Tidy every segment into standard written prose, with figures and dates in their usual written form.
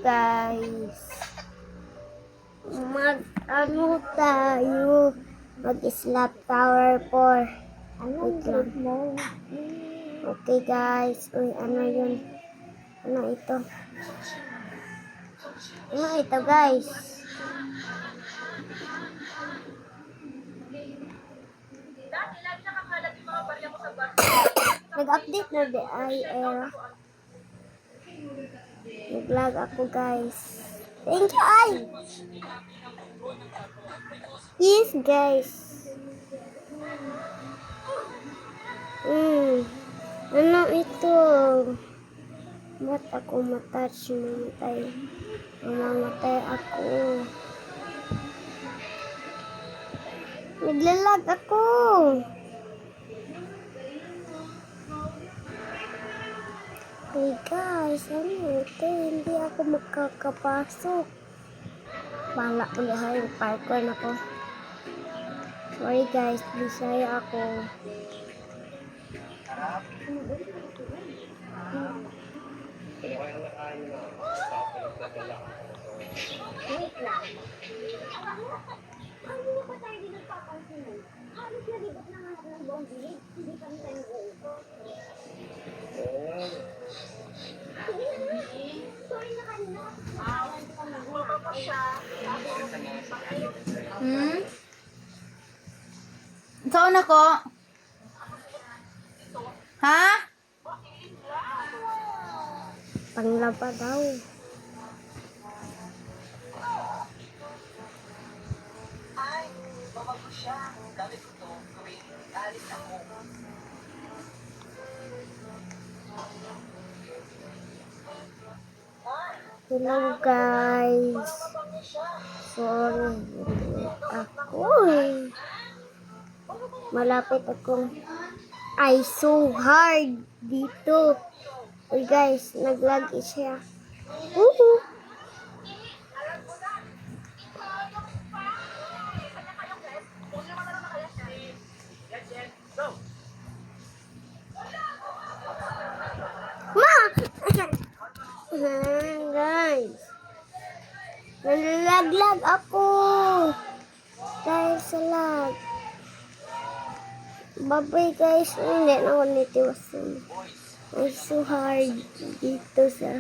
guys. Ano tayo? Mag-slap tower 4. Wait lang. Okay guys. Uy, ano yun? Ano ito? Ano ito guys? Nag-update na di ay nag-lag ako guys. Thank you ay! Yes guys. Ano ito? Ba't ako matouch? Mamamatay ako. Naglalag ako. Hey guys, ano ito? Hindi ako makakapasok. Bahala ko lahat yung parkour na ko. Sorry guys, bisaya ako. Wait lang. Ano na ba tayo din nagpapansin? Halos nalibot na nga ng buong bilig. Hindi kami tayo nag-uusap. Sorry na kanina. Saan ako? Ha? Panglaba daw. Ay, babago siya. Gamit ko to tuwing alis ako. Hello guys. Sorry. Ako malapit akong I so hard dito. Uy guys, naglag siya. Ma! Guys. Nalaglag ako. Dahil sa lag. Babay guys. Hindi na ako nitiwasan. Ay so hard dito sa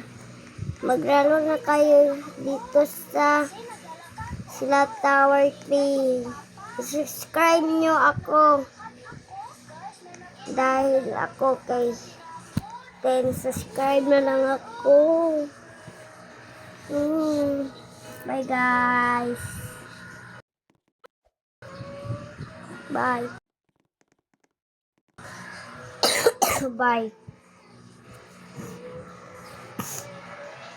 maglaro na kayo dito sa Slap Tower 3. Subscribe nyo ako dahil ako kay 10 subscribe na lang ako. Bye guys. Bye. Bye.